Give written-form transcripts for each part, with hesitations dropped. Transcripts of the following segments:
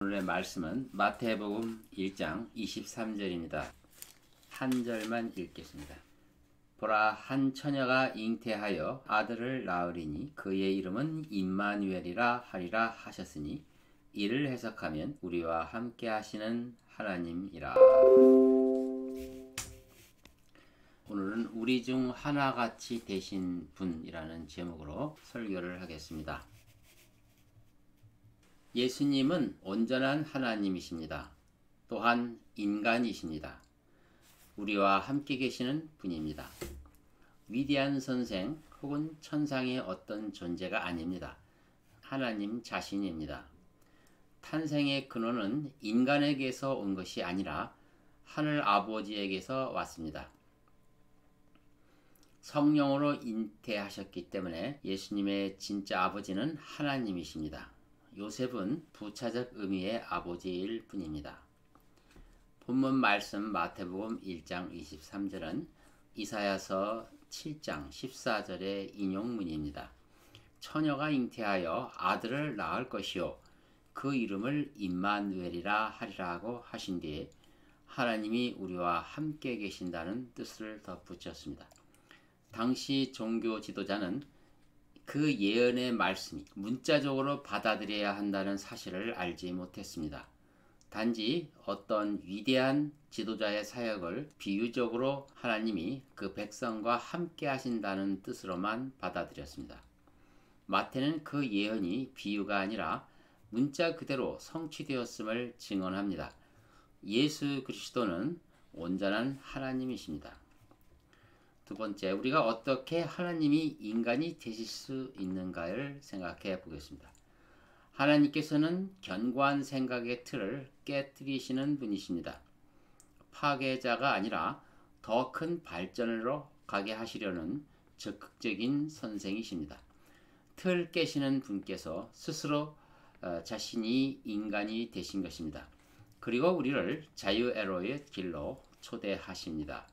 오늘의 말씀은 마태복음 1장 23절입니다. 한 절만 읽겠습니다. 보라, 한 처녀가 잉태하여 아들을 낳으리니 그의 이름은 임마누엘이라 하리라 하셨으니 이를 해석하면 우리와 함께 하시는 하나님이라. 오늘은 우리 중 하나같이 되신 분이라는 제목으로 설교를 하겠습니다. 예수님은 온전한 하나님이십니다. 또한 인간이십니다. 우리와 함께 계시는 분입니다. 위대한 선생 혹은 천상의 어떤 존재가 아닙니다. 하나님 자신입니다. 탄생의 근원은 인간에게서 온 것이 아니라 하늘 아버지에게서 왔습니다. 성령으로 잉태하셨기 때문에 예수님의 진짜 아버지는 하나님이십니다. 요셉은 부차적 의미의 아버지일 뿐입니다. 본문 말씀 마태복음 1장 23절은 이사야서 7장 14절의 인용문입니다. 처녀가 잉태하여 아들을 낳을 것이요 그 이름을 임마누엘이라 하리라고 하신 뒤에 하나님이 우리와 함께 계신다는 뜻을 덧붙였습니다. 당시 종교 지도자는 그 예언의 말씀이 문자적으로 받아들여야 한다는 사실을 알지 못했습니다. 단지 어떤 위대한 지도자의 사역을 비유적으로 하나님이 그 백성과 함께 하신다는 뜻으로만 받아들였습니다. 마태는 그 예언이 비유가 아니라 문자 그대로 성취되었음을 증언합니다. 예수 그리스도는 온전한 하나님이십니다. 두 번째, 우리가 어떻게 하나님이 인간이 되실 수 있는가를 생각해 보겠습니다. 하나님께서는 견고한 생각의 틀을 깨뜨리시는 분이십니다. 파괴자가 아니라 더 큰 발전으로 가게 하시려는 적극적인 선생이십니다. 틀 깨시는 분께서 스스로 자신이 인간이 되신 것입니다. 그리고 우리를 자유애로의 길로 초대하십니다.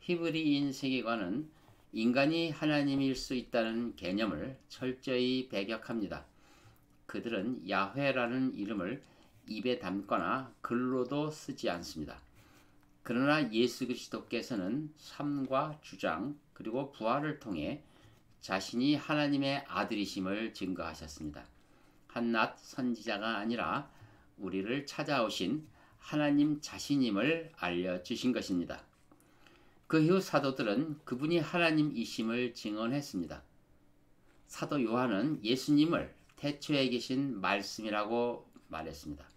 히브리인 세계관은 인간이 하나님일 수 있다는 개념을 철저히 배격합니다. 그들은 야훼라는 이름을 입에 담거나 글로도 쓰지 않습니다. 그러나 예수 그리스도께서는 삶과 주장 그리고 부활을 통해 자신이 하나님의 아들이심을 증거하셨습니다. 한낱 선지자가 아니라 우리를 찾아오신 하나님 자신임을 알려주신 것입니다. 그 이후 사도들은 그분이 하나님이심을 증언했습니다. 사도 요한은 예수님을 태초에 계신 말씀이라고 말했습니다.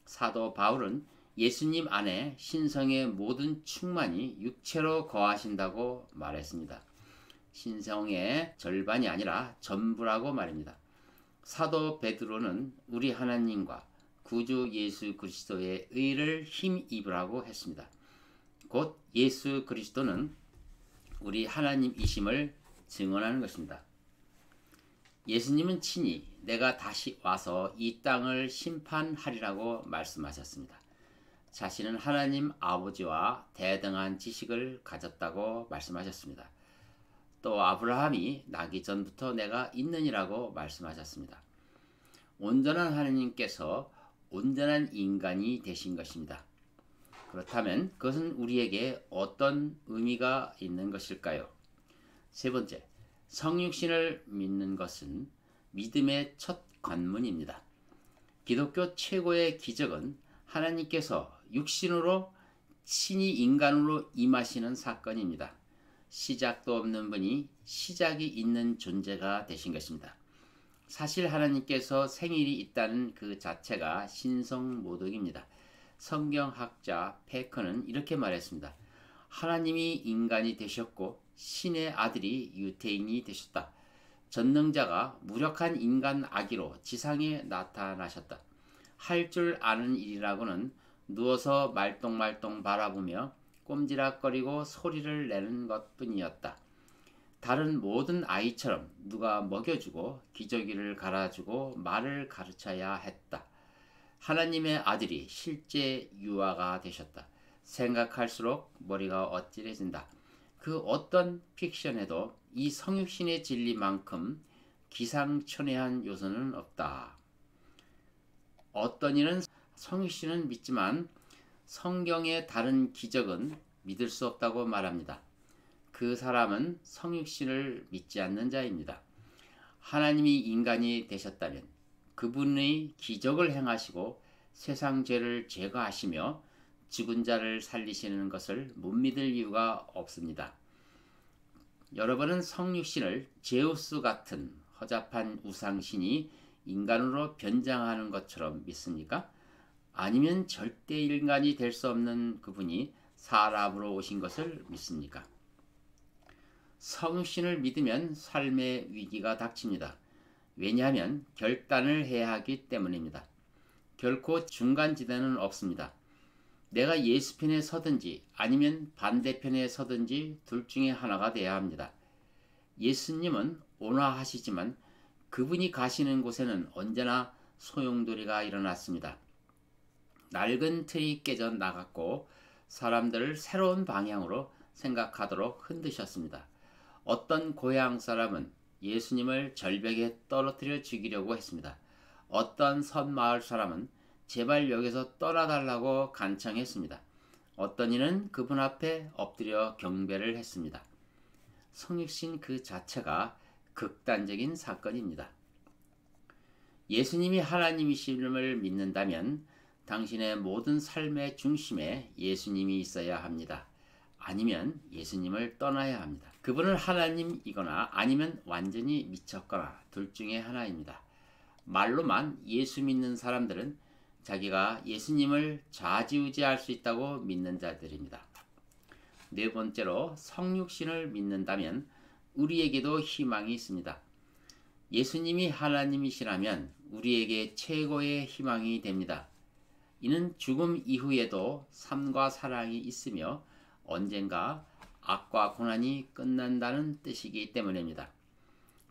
사도 바울은 예수님 안에 신성의 모든 충만이 육체로 거하신다고 말했습니다. 신성의 절반이 아니라 전부라고 말입니다. 사도 베드로는 우리 하나님과 구주 예수 그리스도의 의를 힘입으라고 했습니다. 곧 예수 그리스도는 우리 하나님이심을 증언하는 것입니다. 예수님은 친히 내가 다시 와서 이 땅을 심판하리라고 말씀하셨습니다. 자신은 하나님 아버지와 대등한 지식을 가졌다고 말씀하셨습니다. 또 아브라함이 나기 전부터 내가 있느니라고 말씀하셨습니다. 온전한 하나님께서 온전한 인간이 되신 것입니다. 그렇다면 그것은 우리에게 어떤 의미가 있는 것일까요? 세 번째, 성육신을 믿는 것은 믿음의 첫 관문입니다. 기독교 최고의 기적은 하나님께서 육신으로 친히 인간으로 임하시는 사건입니다. 시작도 없는 분이 시작이 있는 존재가 되신 것입니다. 사실 하나님께서 생일이 있다는 그 자체가 신성모독입니다. 성경학자 페커는 이렇게 말했습니다. 하나님이 인간이 되셨고 신의 아들이 유태인이 되셨다. 전능자가 무력한 인간 아기로 지상에 나타나셨다. 할 줄 아는 일이라고는 누워서 말똥말똥 바라보며 꼼지락거리고 소리를 내는 것뿐이었다. 다른 모든 아이처럼 누가 먹여주고 기저귀를 갈아주고 말을 가르쳐야 했다. 하나님의 아들이 실제 유아가 되셨다. 생각할수록 머리가 어찌해진다. 그 어떤 픽션에도 이 성육신의 진리만큼 기상천외한 요소는 없다. 어떤 이는 성육신은 믿지만 성경의 다른 기적은 믿을 수 없다고 말합니다. 그 사람은 성육신을 믿지 않는 자입니다. 하나님이 인간이 되셨다면 그분의 기적을 행하시고 세상 죄를 제거하시며 죽은 자를 살리시는 것을 못 믿을 이유가 없습니다. 여러분은 성육신을 제우스 같은 허접한 우상신이 인간으로 변장하는 것처럼 믿습니까? 아니면 절대 인간이 될 수 없는 그분이 사람으로 오신 것을 믿습니까? 성육신을 믿으면 삶의 위기가 닥칩니다. 왜냐하면 결단을 해야 하기 때문입니다. 결코 중간지대는 없습니다. 내가 예수편에 서든지 아니면 반대편에 서든지 둘 중에 하나가 돼야 합니다. 예수님은 온화하시지만 그분이 가시는 곳에는 언제나 소용돌이가 일어났습니다. 낡은 틀이 깨져 나갔고 사람들을 새로운 방향으로 생각하도록 흔드셨습니다. 어떤 고향 사람은 예수님을 절벽에 떨어뜨려 죽이려고 했습니다. 어떤 섬마을 사람은 제발 여기서 떠나달라고 간청했습니다. 어떤 이는 그분 앞에 엎드려 경배를 했습니다. 성육신 그 자체가 극단적인 사건입니다. 예수님이 하나님이심을 믿는다면 당신의 모든 삶의 중심에 예수님이 있어야 합니다. 아니면 예수님을 떠나야 합니다. 그분은 하나님이거나 아니면 완전히 미쳤거나 둘 중에 하나입니다. 말로만 예수 믿는 사람들은 자기가 예수님을 좌지우지할 수 있다고 믿는 자들입니다. 네 번째로 성육신을 믿는다면 우리에게도 희망이 있습니다. 예수님이 하나님이시라면 우리에게 최고의 희망이 됩니다. 이는 죽음 이후에도 삶과 사랑이 있으며 언젠가 악과 고난이 끝난다는 뜻이기 때문입니다.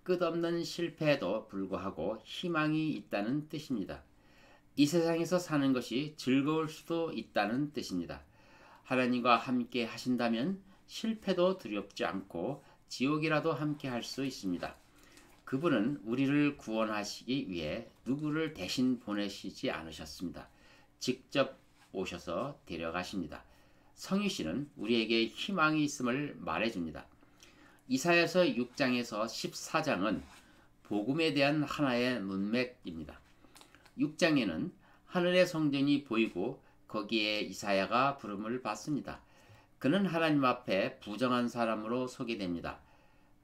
끝없는 실패에도 불구하고 희망이 있다는 뜻입니다. 이 세상에서 사는 것이 즐거울 수도 있다는 뜻입니다. 하나님과 함께 하신다면 실패도 두렵지 않고 지옥이라도 함께 할 수 있습니다. 그분은 우리를 구원하시기 위해 누구를 대신 보내시지 않으셨습니다. 직접 오셔서 데려가십니다. 성육신은 우리에게 희망이 있음을 말해줍니다. 이사야서 6장에서 14장은 복음에 대한 하나의 문맥입니다. 6장에는 하늘의 성전이 보이고 거기에 이사야가 부름을 받습니다. 그는 하나님 앞에 부정한 사람으로 소개됩니다.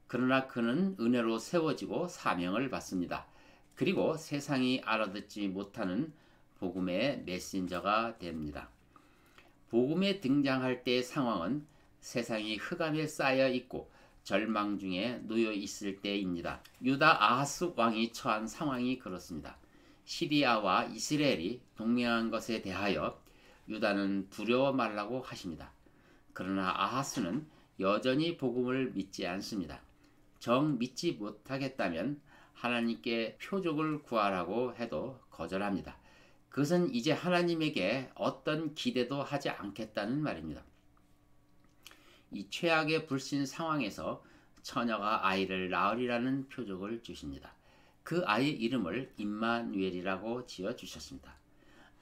그러나 그는 은혜로 세워지고 사명을 받습니다. 그리고 세상이 알아듣지 못하는 복음의 메신저가 됩니다. 복음에 등장할 때의 상황은 세상이 흑암에 쌓여 있고 절망 중에 놓여 있을 때입니다. 유다 아하스 왕이 처한 상황이 그렇습니다. 시리아와 이스라엘이 동맹한 것에 대하여 유다는 두려워 말라고 하십니다. 그러나 아하스는 여전히 복음을 믿지 않습니다. 정 믿지 못하겠다면 하나님께 표적을 구하라고 해도 거절합니다. 그것은 이제 하나님에게 어떤 기대도 하지 않겠다는 말입니다. 이 최악의 불신 상황에서 처녀가 아이를 낳으리라는 표적을 주십니다. 그 아이의 이름을 임마누엘이라고 지어주셨습니다.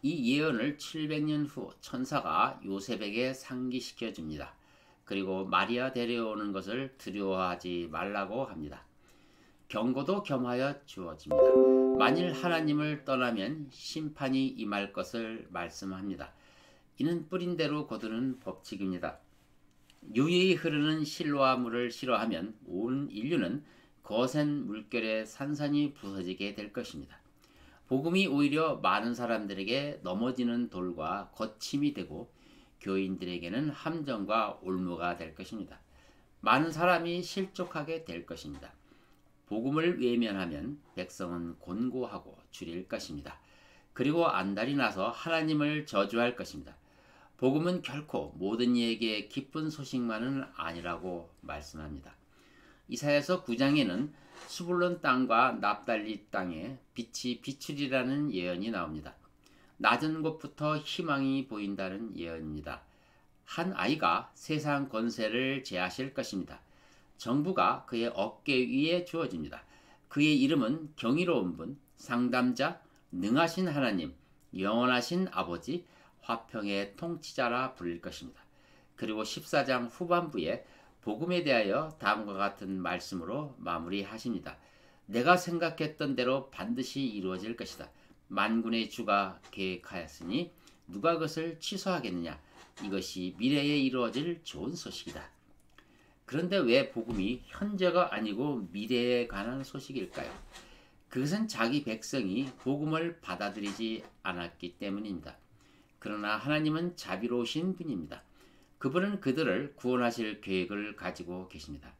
이 예언을 700년 후 천사가 요셉에게 상기시켜 줍니다. 그리고 마리아 데려오는 것을 두려워하지 말라고 합니다. 경고도 겸하여 주어집니다. 만일 하나님을 떠나면 심판이 임할 것을 말씀합니다. 이는 뿌린 대로 거두는 법칙입니다. 유유히 흐르는 실로와 물을 싫어하면 온 인류는 거센 물결에 산산이 부서지게 될 것입니다. 복음이 오히려 많은 사람들에게 넘어지는 돌과 거침이 되고 교인들에게는 함정과 올무가 될 것입니다. 많은 사람이 실족하게 될 것입니다. 복음을 외면하면 백성은 곤고하고 줄일 것입니다. 그리고 안달이 나서 하나님을 저주할 것입니다. 복음은 결코 모든 이에게 기쁜 소식만은 아니라고 말씀합니다. 이사야서 9장에는 수불론 땅과 납달리 땅에 빛이 비추리라는 예언이 나옵니다. 낮은 곳부터 희망이 보인다는 예언입니다. 한 아이가 세상 권세를 제하실 것입니다. 정부가 그의 어깨 위에 주어집니다. 그의 이름은 경이로운 분, 상담자, 능하신 하나님, 영원하신 아버지, 화평의 통치자라 부를 것입니다. 그리고 14장 후반부에 복음에 대하여 다음과 같은 말씀으로 마무리하십니다. 내가 생각했던 대로 반드시 이루어질 것이다. 만군의 주가 계획하였으니 누가 그것을 취소하겠느냐. 이것이 미래에 이루어질 좋은 소식이다. 그런데 왜 복음이 현재가 아니고 미래에 관한 소식일까요? 그것은 자기 백성이 복음을 받아들이지 않았기 때문입니다. 그러나 하나님은 자비로우신 분입니다. 그분은 그들을 구원하실 계획을 가지고 계십니다.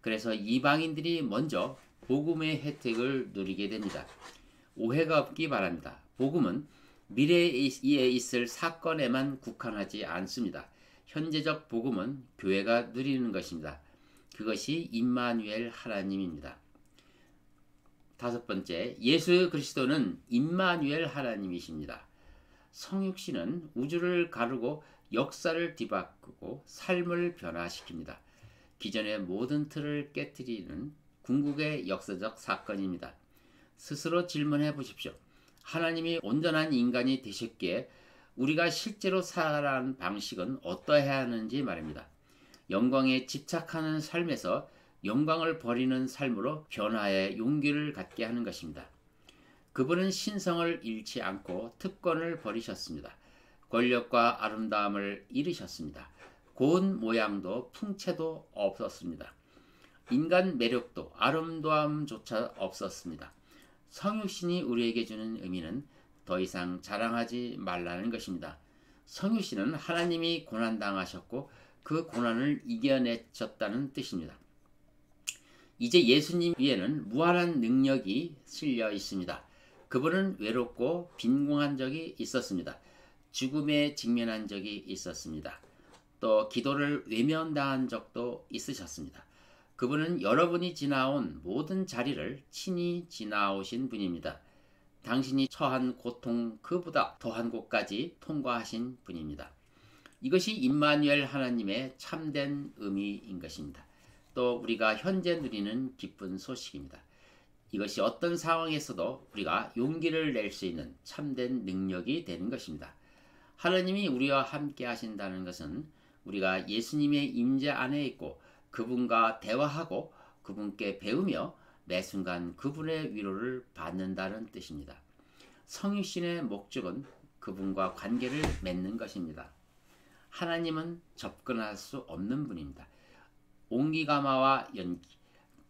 그래서 이방인들이 먼저 복음의 혜택을 누리게 됩니다. 오해가 없기 바랍니다. 복음은 미래에 있을 사건에만 국한하지 않습니다. 현재적 복음은 교회가 누리는 것입니다. 그것이 임마누엘 하나님입니다. 다섯 번째, 예수 그리스도는 임마누엘 하나님이십니다. 성육신은 우주를 가르고 역사를 뒤바꾸고 삶을 변화시킵니다. 기존의 모든 틀을 깨뜨리는 궁극의 역사적 사건입니다. 스스로 질문해 보십시오. 하나님이 온전한 인간이 되셨기에 우리가 실제로 살아가는 방식은 어떠해야 하는지 말입니다. 영광에 집착하는 삶에서 영광을 버리는 삶으로 변화의 용기를 갖게 하는 것입니다. 그분은 신성을 잃지 않고 특권을 버리셨습니다. 권력과 아름다움을 잃으셨습니다. 고운 모양도 풍채도 없었습니다. 인간 매력도 아름다움조차 없었습니다. 성육신이 우리에게 주는 의미는 더 이상 자랑하지 말라는 것입니다. 성육신은 하나님이 고난당하셨고 그 고난을 이겨내셨다는 뜻입니다. 이제 예수님 위에는 무한한 능력이 실려 있습니다. 그분은 외롭고 빈궁한 적이 있었습니다. 죽음에 직면한 적이 있었습니다. 또 기도를 외면당한 적도 있으셨습니다. 그분은 여러분이 지나온 모든 자리를 친히 지나오신 분입니다. 당신이 처한 고통 그보다 더한 곳까지 통과하신 분입니다. 이것이 임마누엘 하나님의 참된 의미인 것입니다. 또 우리가 현재 누리는 기쁜 소식입니다. 이것이 어떤 상황에서도 우리가 용기를 낼 수 있는 참된 능력이 되는 것입니다. 하나님이 우리와 함께 하신다는 것은 우리가 예수님의 임재 안에 있고 그분과 대화하고 그분께 배우며 매 순간 그분의 위로를 받는다는 뜻입니다. 성육신의 목적은 그분과 관계를 맺는 것입니다. 하나님은 접근할 수 없는 분입니다. 온기가마와 연기,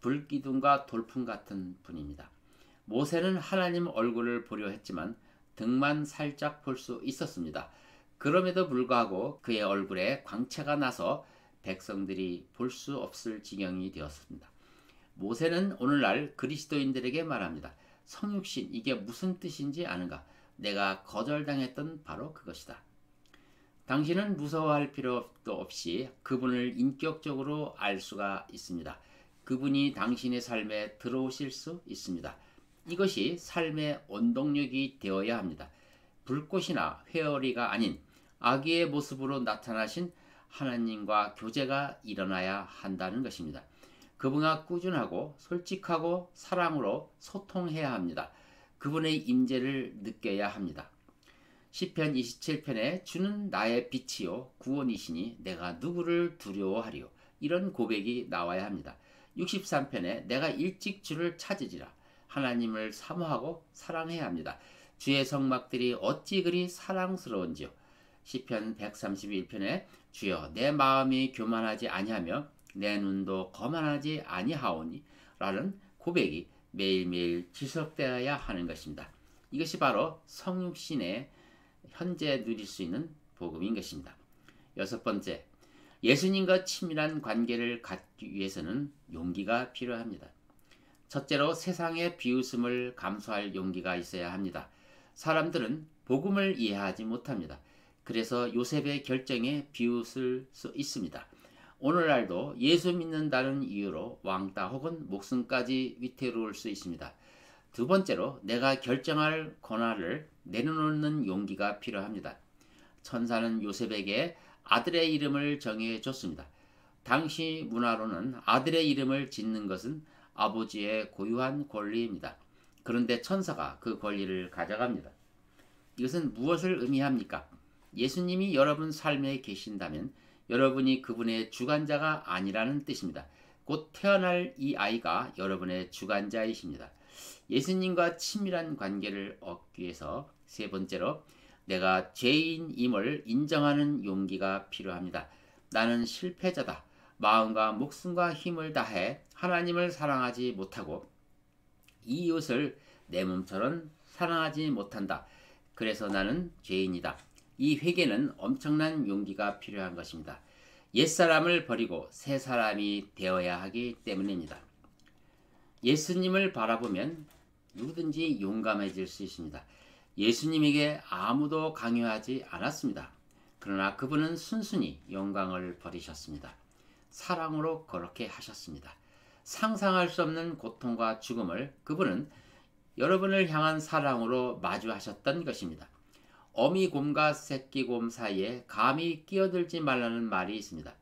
불기둥과 돌풍 같은 분입니다. 모세는 하나님 얼굴을 보려 했지만 등만 살짝 볼 수 있었습니다. 그럼에도 불구하고 그의 얼굴에 광채가 나서 백성들이 볼 수 없을 지경이 되었습니다. 모세는 오늘날 그리스도인들에게 말합니다. 성육신, 이게 무슨 뜻인지 아는가? 내가 거절당했던 바로 그것이다. 당신은 무서워할 필요도 없이 그분을 인격적으로 알 수가 있습니다. 그분이 당신의 삶에 들어오실 수 있습니다. 이것이 삶의 원동력이 되어야 합니다. 불꽃이나 회오리가 아닌 아기의 모습으로 나타나신 하나님과 교제가 일어나야 한다는 것입니다. 그분과 꾸준하고 솔직하고 사랑으로 소통해야 합니다. 그분의 임재를 느껴야 합니다. 시편 27편에 주는 나의 빛이요 구원이시니 내가 누구를 두려워하리요. 이런 고백이 나와야 합니다. 63편에 내가 일찍 주를 찾으리라. 하나님을 사모하고 사랑해야 합니다. 주의 성막들이 어찌 그리 사랑스러운지요. 시편 131편에 주여 내 마음이 교만하지 아니하며 내 눈도 거만하지 아니하오니 라는 고백이 매일매일 지속되어야 하는 것입니다. 이것이 바로 성육신의 현재 누릴 수 있는 복음인 것입니다. 여섯 번째, 예수님과 친밀한 관계를 갖기 위해서는 용기가 필요합니다. 첫째로 세상의 비웃음을 감수할 용기가 있어야 합니다. 사람들은 복음을 이해하지 못합니다. 그래서 요셉의 결정에 비웃을 수 있습니다. 오늘날도 예수 믿는다는 이유로 왕따 혹은 목숨까지 위태로울 수 있습니다. 두 번째로 내가 결정할 권한을 내려놓는 용기가 필요합니다. 천사는 요셉에게 아들의 이름을 정해줬습니다. 당시 문화로는 아들의 이름을 짓는 것은 아버지의 고유한 권리입니다. 그런데 천사가 그 권리를 가져갑니다. 이것은 무엇을 의미합니까? 예수님이 여러분 삶에 계신다면 여러분이 그분의 주관자가 아니라는 뜻입니다. 곧 태어날 이 아이가 여러분의 주관자이십니다. 예수님과 친밀한 관계를 얻기 위해서 세 번째로 내가 죄인임을 인정하는 용기가 필요합니다. 나는 실패자다. 마음과 목숨과 힘을 다해 하나님을 사랑하지 못하고 이웃을 내 몸처럼 사랑하지 못한다. 그래서 나는 죄인이다. 이 회개는 엄청난 용기가 필요한 것입니다. 옛사람을 버리고 새 사람이 되어야 하기 때문입니다. 예수님을 바라보면 누구든지 용감해질 수 있습니다. 예수님에게 아무도 강요하지 않았습니다. 그러나 그분은 순순히 영광을 버리셨습니다. 사랑으로 그렇게 하셨습니다. 상상할 수 없는 고통과 죽음을 그분은 여러분을 향한 사랑으로 마주하셨던 것입니다. 어미곰과 새끼곰 사이에 감히 끼어들지 말라는 말이 있습니다.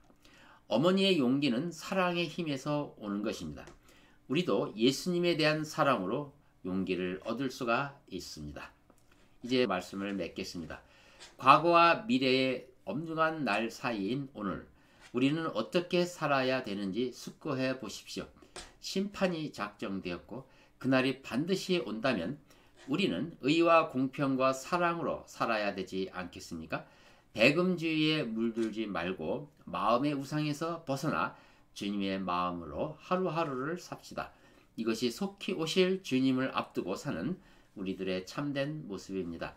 어머니의 용기는 사랑의 힘에서 오는 것입니다. 우리도 예수님에 대한 사랑으로 용기를 얻을 수가 있습니다. 이제 말씀을 맺겠습니다. 과거와 미래의 엄중한 날 사이인 오늘, 우리는 어떻게 살아야 되는지 숙고해 보십시오. 심판이 작정되었고 그날이 반드시 온다면 우리는 의와 공평과 사랑으로 살아야 되지 않겠습니까? 배금주의에 물들지 말고 마음의 우상에서 벗어나 주님의 마음으로 하루하루를 삽시다. 이것이 속히 오실 주님을 앞두고 사는 우리들의 참된 모습입니다.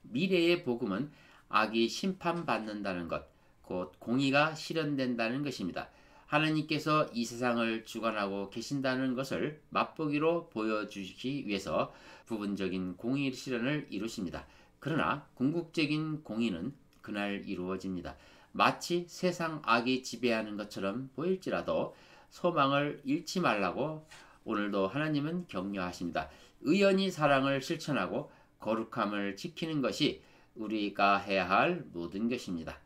미래의 복음은 악이 심판받는다는 것, 곧 공의가 실현된다는 것입니다. 하나님께서 이 세상을 주관하고 계신다는 것을 맛보기로 보여주시기 위해서 부분적인 공의 실현을 이루십니다. 그러나 궁극적인 공의는 그날 이루어집니다. 마치 세상 악이 지배하는 것처럼 보일지라도 소망을 잃지 말라고 오늘도 하나님은 격려하십니다. 의연히 사랑을 실천하고 거룩함을 지키는 것이 우리가 해야 할 모든 것입니다.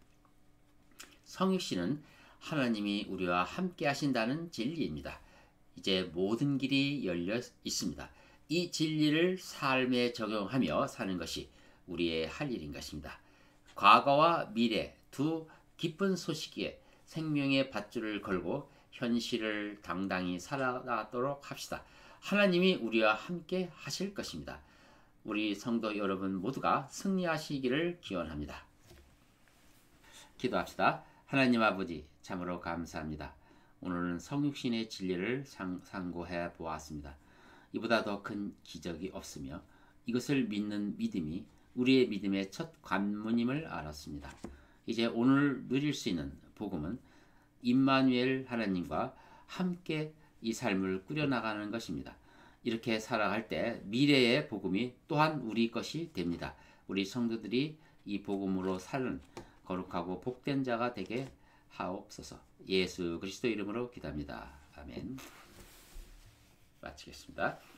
성육신은 하나님이 우리와 함께 하신다는 진리입니다. 이제 모든 길이 열려 있습니다. 이 진리를 삶에 적용하며 사는 것이 우리의 할 일인 것입니다. 과거와 미래 두 기쁜 소식에 생명의 밧줄을 걸고 현실을 당당히 살아가도록 합시다. 하나님이 우리와 함께 하실 것입니다. 우리 성도 여러분 모두가 승리하시기를 기원합니다. 기도합시다. 하나님 아버지, 참으로 감사합니다. 오늘은 성육신의 진리를 상고해 보았습니다. 이보다 더 큰 기적이 없으며 이것을 믿는 믿음이 우리의 믿음의 첫 관문임을 알았습니다. 이제 오늘 누릴 수 있는 복음은 임마누엘 하나님과 함께 이 삶을 꾸려나가는 것입니다. 이렇게 살아갈 때 미래의 복음이 또한 우리 것이 됩니다. 우리 성도들이 이 복음으로 사는 거룩하고 복된 자가 되게 하옵소서. 예수 그리스도 이름으로 기도합니다. 아멘. 마치겠습니다.